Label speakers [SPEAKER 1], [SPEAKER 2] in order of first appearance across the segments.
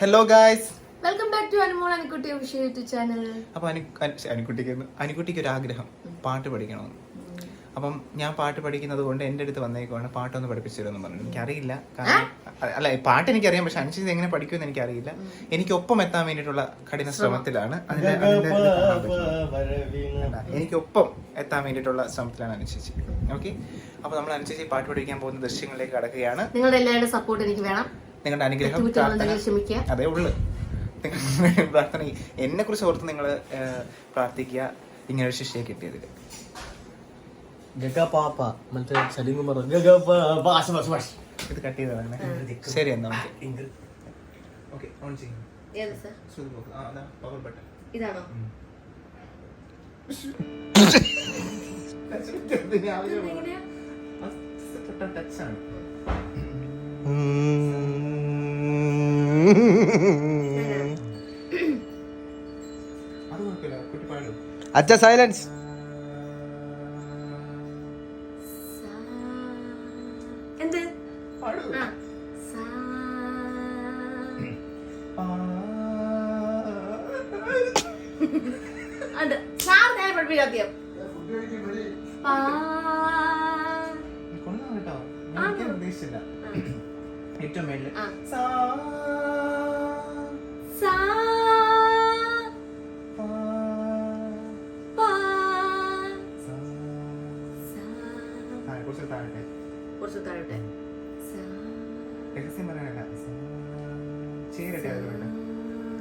[SPEAKER 1] Hello guys,
[SPEAKER 2] welcome back to Anumol Anukutty official YouTube channel.
[SPEAKER 1] അപ്പോൾ അനുക്കുട്ടിക്ക് ഒരു ആഗ്രഹം, പാട്ട് പഠിക്കണമെന്ന്. അപ്പം ഞാൻ പാട്ട് പഠിക്കുന്നത് കൊണ്ട് എൻ്റെ അടുത്ത് വന്നേക്കുവാണ് പാട്ടൊന്ന് പഠിപ്പിച്ചു തരുമെന്ന് പറഞ്ഞു. എനിക്കറിയില്ല, അല്ല പാട്ട് എനിക്കറിയാം, പക്ഷെ അനുസരിച്ച് എങ്ങനെ പഠിക്കുമെന്ന് എനിക്കറിയില്ല. എനിക്കൊപ്പം എത്താൻ വേണ്ടിയിട്ടുള്ള കഠിന ശ്രമത്തിലാണ്. എനിക്കൊപ്പം എത്താൻ വേണ്ടിയിട്ടുള്ള ശ്രമത്തിലാണ് അനുസരിച്ച്. ഓക്കെ, അപ്പോൾ നമ്മൾ അനുസരിച്ച് പാട്ട് പഠിക്കാൻ പോകുന്ന ദൃശ്യങ്ങളിലേക്ക് കടക്കുകയാണ്.
[SPEAKER 2] നിങ്ങളുടെ എല്ലാവരുടെ സപ്പോർട്ട് എനിക്ക് വേണം,
[SPEAKER 1] നിങ്ങളുടെ അനുഗ്രഹം അതേ ഉള്ളു. പ്രാർത്ഥന എന്നെ കുറിച്ച് ഓർത്ത് നിങ്ങൾ പ്രാർത്ഥിക്കുക, ഇങ്ങനെ ഒരു ശിക്ഷയെ കിട്ടിയതിൽ. ഇത് കട്ട് ചെയ്തതാണ്. ശരി എന്നാ ഓക്കെ, ഓൺ ചെയ്യും. പവർ ബട്ടൺ
[SPEAKER 2] ഇതാണോ?
[SPEAKER 1] ടച്ചാണ്.
[SPEAKER 3] അച്ഛ സൈലൻസ്.
[SPEAKER 2] എന്ത് സാർ നേരെ പഠിപ്പിക്കാദ്യം
[SPEAKER 1] ഉദ്ദേശിച്ചില്ല. ഏറ്റവും മേളില്
[SPEAKER 2] കുറച്ച് താഴോട്ടെ.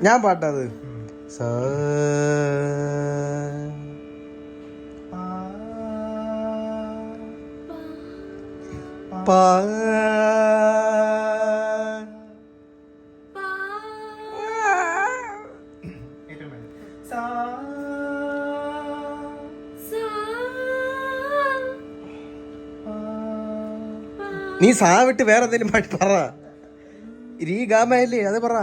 [SPEAKER 3] ഞാൻ പാട്ടത് നീ സാ വിട്ട് വേറെ എന്തെങ്കിലും പാട്ട് പറ. രീ ഗാമയല്ലേ, അത് പറ.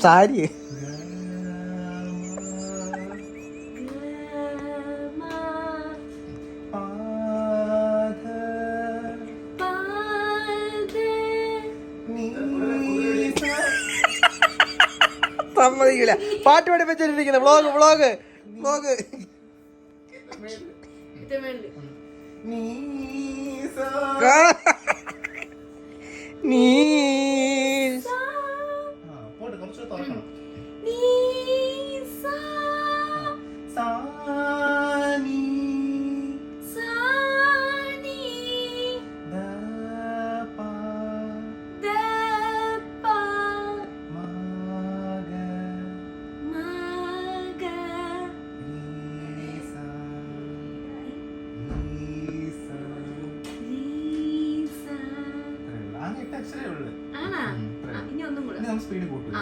[SPEAKER 3] സാരി സമ്മതിക്കില്ല. പാട്ട് പഠിപ്പിച്ചിരിക്കുന്നത് വ്ളോഗ് വ്ളോഗ് വ്ളോഗ്.
[SPEAKER 1] സ്പീഡ് കൂട്ടും.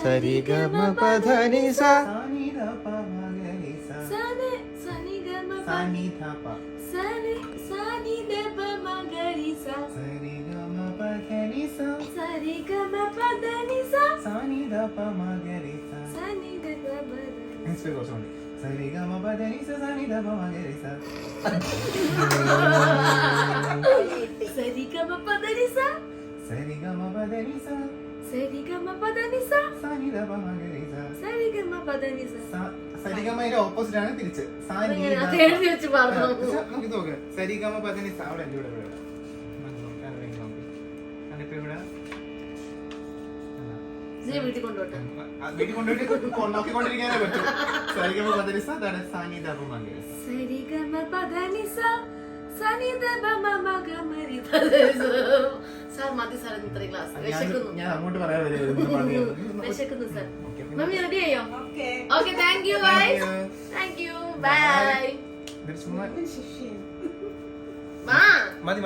[SPEAKER 3] സരിഗമ പധനി സ
[SPEAKER 1] സരിഗമയുടെ ഓപ്പോസിറ്റ് ആണ് തിരിച്ച്. നമുക്ക് നോക്കാം. സരിഗമ പദനിസ അവിടെ എന്റെ ഇവിടെ
[SPEAKER 2] വീട്ടിൽ കൊണ്ടുപോട്ടെ,
[SPEAKER 1] വീട്ടിൽ കൊണ്ടുപോയിട്ട് നോക്കിക്കൊണ്ടിരിക്കാനേ പറ്റും. സരിഗമ പദനിസ സാനിധപ മഗരിസ.
[SPEAKER 2] സരിഗമ പദനിസ സാനിധപ മഗരിസ. സാർ മതി സാർ, ഇത്രയും ക്ലാസ് വിശക്കുന്നു.
[SPEAKER 1] ഞാൻ അങ്ങോട്ട് പറയാൻ വരുന്നു.
[SPEAKER 2] വിശക്കുന്നു സാർ. മമ്മി റെഡി ആയോ? Okay, thank you guys, thank you, bye.
[SPEAKER 1] മതി.